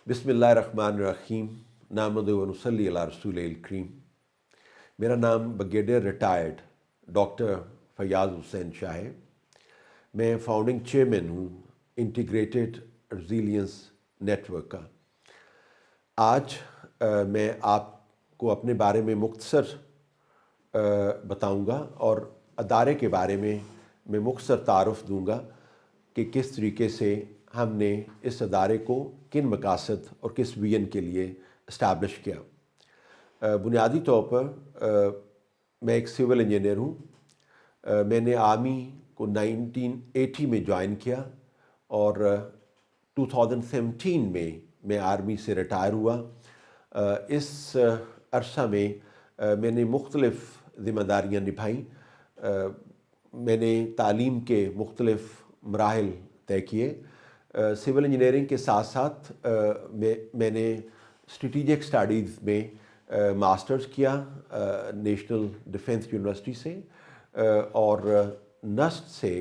بسم اللہ الرحمن الرحیم نحمدہ و نصلی علی رسول الکریم۔ میرا نام brigadier retired doctor Fayyaz Hussain Shah ہے۔ میں فاؤنڈنگ چیئرمین ہوں انٹیگریٹڈ ریزیلینس نیٹ ورک کا۔ آج میں آپ کو اپنے بارے میں مختصر بتاؤں گا اور ادارے کے بارے میں مختصر تعارف دوں گا کہ کس طریقے سے ہم نے اس ادارے کو کن مقاصد اور کس ویژن کے لیے اسٹیبلش کیا۔ بنیادی طور پر میں ایک سول انجینئر ہوں۔ میں نے آرمی کو 1980 میں جوائن کیا اور 2017 میں آرمی سے ریٹائر ہوا۔ اس عرصہ میں میں نے مختلف ذمہ داریاں نبھائیں۔ میں نے تعلیم کے مختلف مراحل طے کیے۔ سول انجینئرنگ کے ساتھ ساتھ میں نے اسٹریٹجک اسٹڈیز میں ماسٹرز کیا نیشنل ڈیفنس یونیورسٹی سے، اور نسٹ سے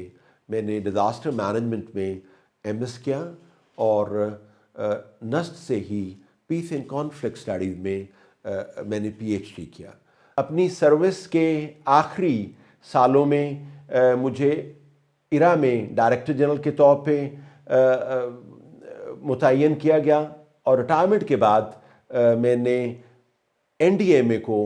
میں نے ڈیزاسٹر مینجمنٹ میں ایم ایس کیا، اور نسٹ سے ہی پیس اینڈ کانفلکٹ اسٹڈیز میں نے پی ایچ ڈی کیا۔ اپنی سروس کے آخری سالوں میں مجھے ایرا میں ڈائریکٹر جنرل کے طور پہ متعین کیا گیا، اور ریٹائرمنٹ کے بعد میں نے این ڈی ایم اے کو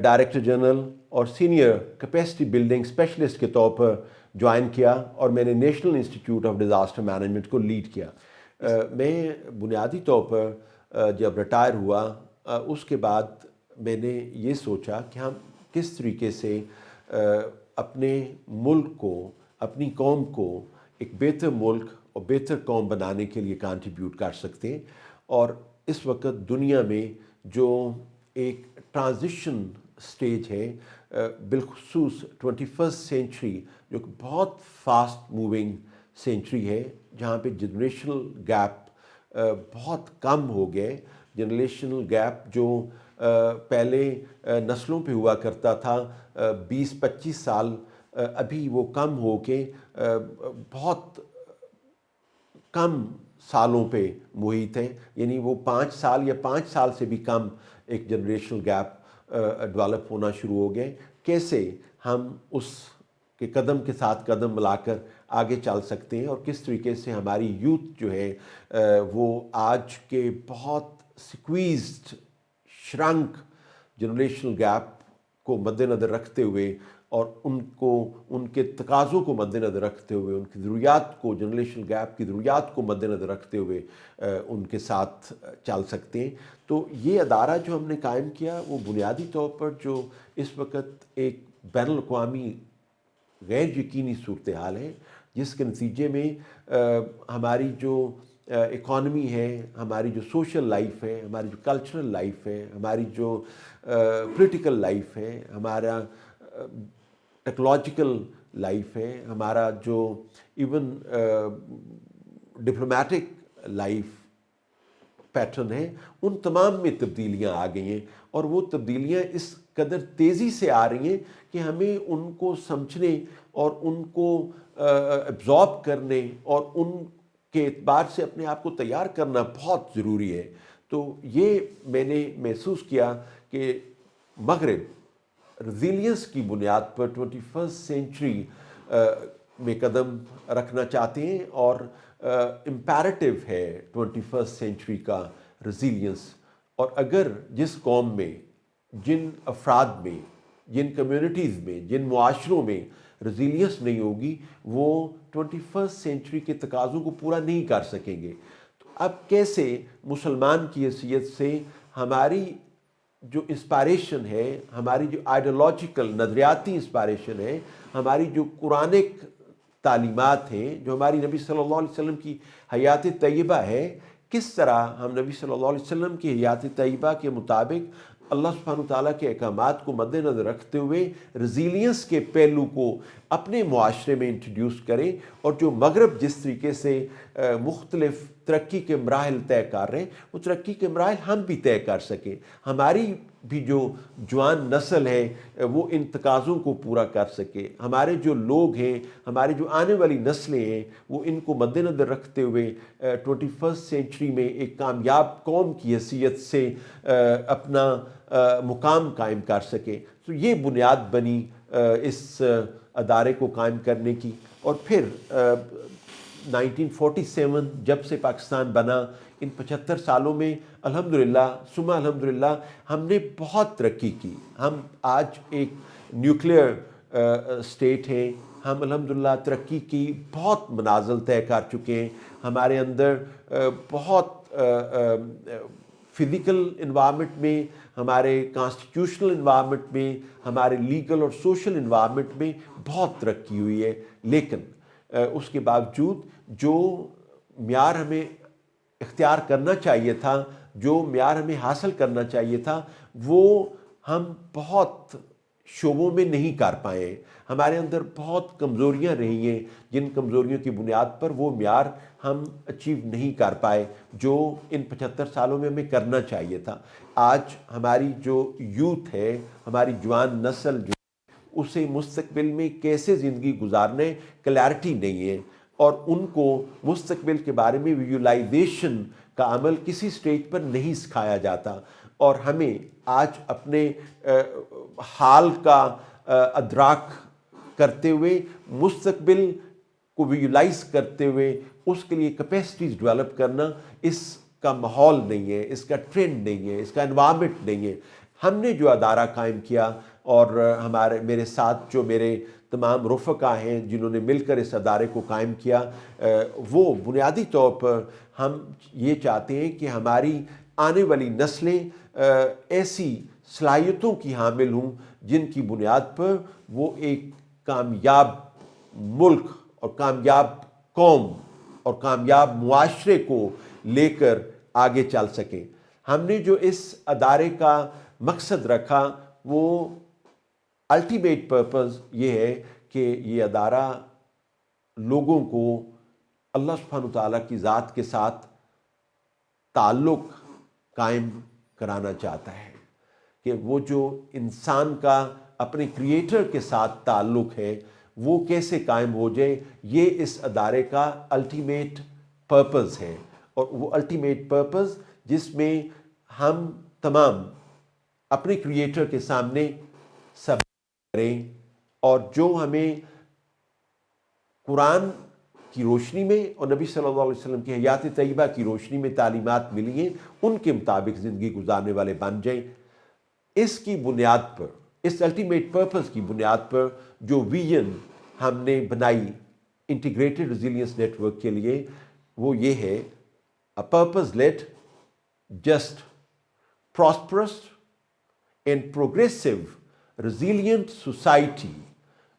ڈائریکٹر جنرل اور سینئر کیپیسٹی بلڈنگ اسپیشلسٹ کے طور پر جوائن کیا، اور میں نے national institute of disaster management کو لیڈ کیا۔ میں بنیادی طور پر جب ریٹائر ہوا اس کے بعد میں نے یہ سوچا کہ ہم کس طریقے سے اپنے ملک کو، اپنی قوم کو ایک بہتر ملک اور بہتر قوم بنانے کے لیے کنٹریبیوٹ کر سکتے ہیں۔ اور اس وقت دنیا میں جو ایک ٹرانزیشن سٹیج ہے، بالخصوص 21 سینچری جو کہ بہت فاسٹ موونگ سینچری ہے، جہاں پہ جنریشنل گیپ بہت کم ہو گئے۔ جنریشنل گیپ جو پہلے نسلوں پہ ہوا کرتا تھا 20-25 سال، ابھی وہ کم ہو کے بہت کم سالوں پہ محیط ہے، یعنی وہ 5 سال یا 5 سال سے بھی کم ایک جنریشنل گیپ ڈیولپ ہونا شروع ہو گئے۔ کیسے ہم اس کے قدم کے ساتھ قدم ملا کر آگے چل سکتے ہیں، اور کس طریقے سے ہماری یوتھ جو ہے وہ آج کے بہت سکویزڈ شرنک جنریشنل گیپ کو مد نظر رکھتے ہوئے، اور ان کے تقاضوں کو مد نظر رکھتے ہوئے، ان کی ضروریات کو، جنریشنل گیپ کی ضروریات کو مد نظر رکھتے ہوئے ان کے ساتھ چل سکتے ہیں۔ تو یہ ادارہ جو ہم نے قائم کیا وہ بنیادی طور پر جو اس وقت ایک بین الاقوامی غیر یقینی صورتحال ہے، جس کے نتیجے میں ہماری جو اکانومی ہے، ہماری جو سوشل لائف ہے، ہماری جو کلچرل لائف ہے، ہماری جو پولیٹیکل لائف ہے، ہمارا ٹیکنالوجیکل لائف ہے، ہمارا جو ایون ڈپلومیٹک لائف پیٹرن ہے، ان تمام میں تبدیلیاں آ گئی ہیں، اور وہ تبدیلیاں اس قدر تیزی سے آ رہی ہیں کہ ہمیں ان کو سمجھنے اور ان کو ایبزارب کرنے اور ان کے اعتبار سے اپنے آپ کو تیار کرنا بہت ضروری ہے۔ تو یہ میں نے محسوس کیا کہ مغرب ریزیلینس کی بنیاد پر 21 سینچری میں قدم رکھنا چاہتے ہیں، اور امپیریٹو ہے 21 سینچری کا ریزیلینس۔ اور اگر جس قوم میں، جن افراد میں، جن کمیونٹیز میں، جن معاشروں میں ریزیلینس نہیں ہوگی، وہ 21 سینچری کے تقاضوں کو پورا نہیں کر سکیں گے۔ تو اب کیسے مسلمان کی حیثیت سے ہماری جو انسپائریشن ہے، ہماری جو آئیڈیالوجیکل نظریاتی انسپائریشن ہے، ہماری جو قرآنک تعلیمات ہیں، جو ہماری نبی صلی اللہ علیہ وسلم کی حیات طیبہ ہے، کس طرح ہم نبی صلی اللہ علیہ وسلم کی حیات طیبہ کے مطابق اللہ سبحانہ وتعالیٰ کے احکامات کو مد نظر رکھتے ہوئے ریزیلینس کے پہلو کو اپنے معاشرے میں انٹروڈیوس کریں، اور جو مغرب جس طریقے سے مختلف ترقی کے مراحل طے کر رہے ہیں، وہ ترقی کے مراحل ہم بھی طے کر سکیں، ہماری بھی جو جوان نسل ہے وہ ان تقاضوں کو پورا کر سکے، ہمارے جو لوگ ہیں، ہماری جو آنے والی نسلیں ہیں، وہ ان کو مد نظر رکھتے ہوئے 21 سینچری میں ایک کامیاب قوم کی حیثیت سے اپنا مقام قائم کر سکے۔ تو یہ بنیاد بنی اس ادارے کو قائم کرنے کی۔ اور پھر 1947 جب سے پاکستان بنا، ان 75 سالوں میں الحمدللہ ثم الحمدللہ ہم نے بہت ترقی کی۔ ہم آج ایک نیوکلیئر اسٹیٹ ہیں، ہم الحمدللہ ترقی کی بہت منازل طے کر چکے ہیں، ہمارے اندر بہت فزیکل انوائرمنٹ میں، ہمارے کانسٹیٹیوشنل انوائرمنٹ میں، ہمارے لیگل اور سوشل انوائرمنٹ میں بہت ترقی ہوئی ہے، لیکن اس کے باوجود جو معیار ہمیں اختیار کرنا چاہیے تھا، جو معیار ہمیں حاصل کرنا چاہیے تھا، وہ ہم بہت شعبوں میں نہیں کر پائے۔ ہمارے اندر بہت کمزوریاں رہی ہیں، جن کمزوریوں کی بنیاد پر وہ معیار ہم اچیو نہیں کر پائے جو ان 75 سالوں میں ہمیں کرنا چاہیے تھا۔ آج ہماری جو یوتھ ہے، ہماری جوان نسل جو اسے مستقبل میں کیسے زندگی گزارنے کلیئرٹی نہیں ہے، اور ان کو مستقبل کے بارے میں ویژولائزیشن کا عمل کسی سٹیج پر نہیں سکھایا جاتا، اور ہمیں آج اپنے حال کا ادراک کرتے ہوئے، مستقبل کو ویژولائز کرتے ہوئے اس کے لیے کیپیسٹیز ڈیولپ کرنا، اس کا ماحول نہیں ہے، اس کا ٹرینڈ نہیں ہے، اس کا انوائرمنٹ نہیں ہے۔ ہم نے جو ادارہ قائم کیا، اور میرے ساتھ جو میرے تمام رفقا ہیں جنہوں نے مل کر اس ادارے کو قائم کیا، وہ بنیادی طور پر ہم یہ چاہتے ہیں کہ ہماری آنے والی نسلیں ایسی صلاحیتوں کی حامل ہوں جن کی بنیاد پر وہ ایک کامیاب ملک اور کامیاب قوم اور کامیاب معاشرے کو لے کر آگے چل سکیں۔ ہم نے جو اس ادارے کا مقصد رکھا، وہ الٹیمیٹ پرپز یہ ہے کہ یہ ادارہ لوگوں کو اللہ سبحانہ وتعالیٰ کی ذات کے ساتھ تعلق قائم کرانا چاہتا ہے، کہ وہ جو انسان کا اپنے کریٹر کے ساتھ تعلق ہے وہ کیسے قائم ہو جائے، یہ اس ادارے کا الٹیمیٹ پرپز ہے۔ اور وہ الٹیمیٹ پرپز جس میں ہم تمام اپنے کریٹر کے سامنے سب کریں، اور جو ہمیں قرآن کی روشنی میں اور نبی صلی اللہ علیہ وسلم کی حیات طیبہ کی روشنی میں تعلیمات ملی ہیں، ان کے مطابق زندگی گزارنے والے بن جائیں۔ اس کی بنیاد پر، اس الٹیمیٹ پرپز کی بنیاد پر جو ویژن ہم نے بنائی انٹیگریٹڈ ریزیلینس نیٹ ورک کے لیے، وہ یہ ہے: a purpose led, just, prosperous and progressive resilient society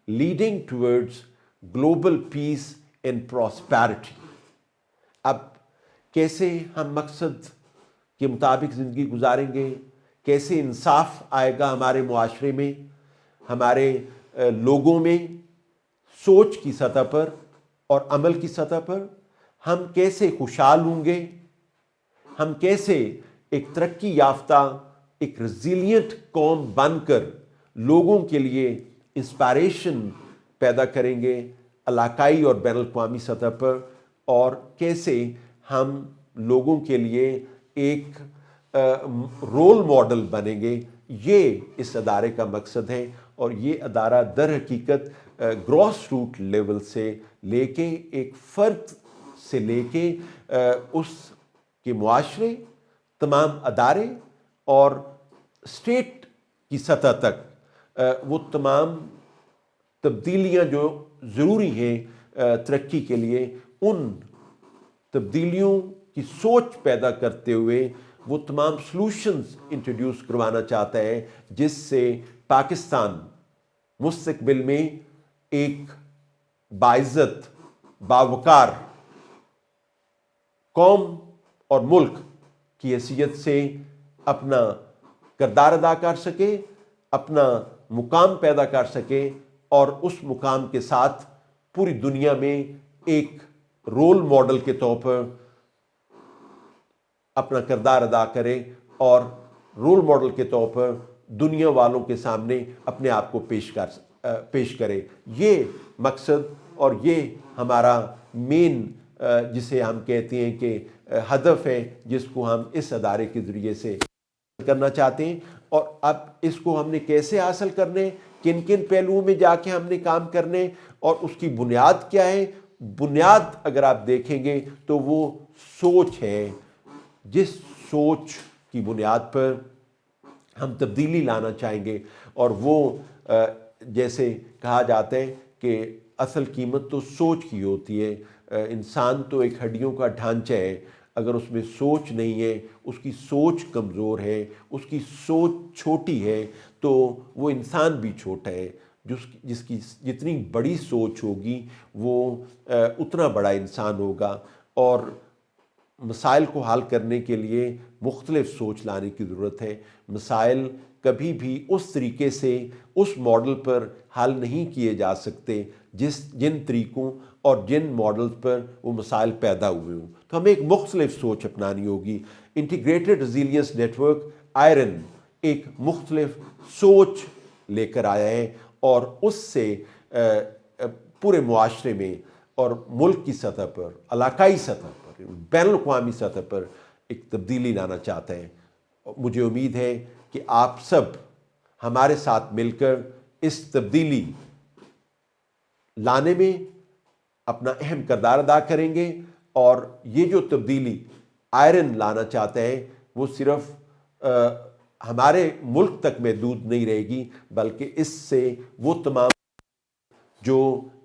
leading towards global peace and prosperity۔ اب کیسے ہم مقصد کے مطابق زندگی گزاریں گے، کیسے انصاف آئے گا ہمارے معاشرے میں، ہمارے لوگوں میں، سوچ کی سطح پر اور عمل کی سطح پر، ہم کیسے خوشحال ہوں گے، ہم کیسے ایک ترقی یافتہ، ایک ریزیلینٹ قوم بن کر لوگوں کے لیے انسپائریشن پیدا کریں گے علاقائی اور بین الاقوامی سطح پر، اور کیسے ہم لوگوں کے لیے ایک رول ماڈل بنیں گے، یہ اس ادارے کا مقصد ہے۔ اور یہ ادارہ در حقیقت گراس روٹ لیول سے لے کے، ایک فرد سے لے کے اس کے معاشرے، تمام ادارے اور اسٹیٹ کی سطح تک وہ تمام تبدیلیاں جو ضروری ہیں ترقی کے لیے، ان تبدیلیوں کی سوچ پیدا کرتے ہوئے وہ تمام سلوشنز انٹروڈیوس کروانا چاہتا ہے، جس سے پاکستان مستقبل میں ایک باعزت، باوقار قوم اور ملک کی حیثیت سے اپنا کردار ادا کر سکے، اپنا مقام پیدا کر سکے، اور اس مقام کے ساتھ پوری دنیا میں ایک رول ماڈل کے طور پر اپنا کردار ادا کرے اور رول ماڈل کے طور پر دنیا والوں کے سامنے اپنے آپ کو پیش کرے. یہ مقصد اور یہ ہمارا مین جسے ہم کہتے ہیں کہ ہدف ہے، جس کو ہم اس ادارے کے ذریعے سے کرنا چاہتے ہیں. اور اب اس کو ہم نے کیسے حاصل کرنے، کن کن پہلوؤں میں جا کے ہم نے کام کرنے، اور اس کی بنیاد کیا ہے؟ بنیاد اگر آپ دیکھیں گے تو وہ سوچ ہے. جس سوچ کی بنیاد پر ہم تبدیلی لانا چاہیں گے، اور وہ جیسے کہا جاتا ہے کہ اصل قیمت تو سوچ کی ہوتی ہے. انسان تو ایک ہڈیوں کا ڈھانچہ ہے، اگر اس میں سوچ نہیں ہے، اس کی سوچ کمزور ہے، اس کی سوچ چھوٹی ہے، تو وہ انسان بھی چھوٹا ہے. جس کی جتنی بڑی سوچ ہوگی وہ اتنا بڑا انسان ہوگا. اور مسائل کو حل کرنے کے لیے مختلف سوچ لانے کی ضرورت ہے. مسائل کبھی بھی اس طریقے سے اس ماڈل پر حل نہیں کیے جا سکتے جن طریقوں اور جن ماڈل پر وہ مسائل پیدا ہوئے ہوں. تو ہمیں ایک مختلف سوچ اپنانی ہوگی. انٹیگریٹڈ ریزیلینس نیٹ ورک آئرن ایک مختلف سوچ لے کر آیا ہے، اور اس سے پورے معاشرے میں اور ملک کی سطح پر، علاقائی سطح پر، بین الاقوامی سطح پر ایک تبدیلی لانا چاہتا ہے. مجھے امید ہے کہ آپ سب ہمارے ساتھ مل کر اس تبدیلی لانے میں اپنا اہم کردار ادا کریں گے. اور یہ جو تبدیلی آئرن لانا چاہتا ہے وہ صرف ہمارے ملک تک محدود نہیں رہے گی، بلکہ اس سے وہ تمام جو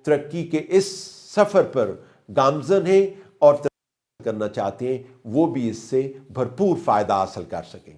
ترقی کے اس سفر پر گامزن ہیں اور ترقی کرنا چاہتے ہیں وہ بھی اس سے بھرپور فائدہ حاصل کر سکیں.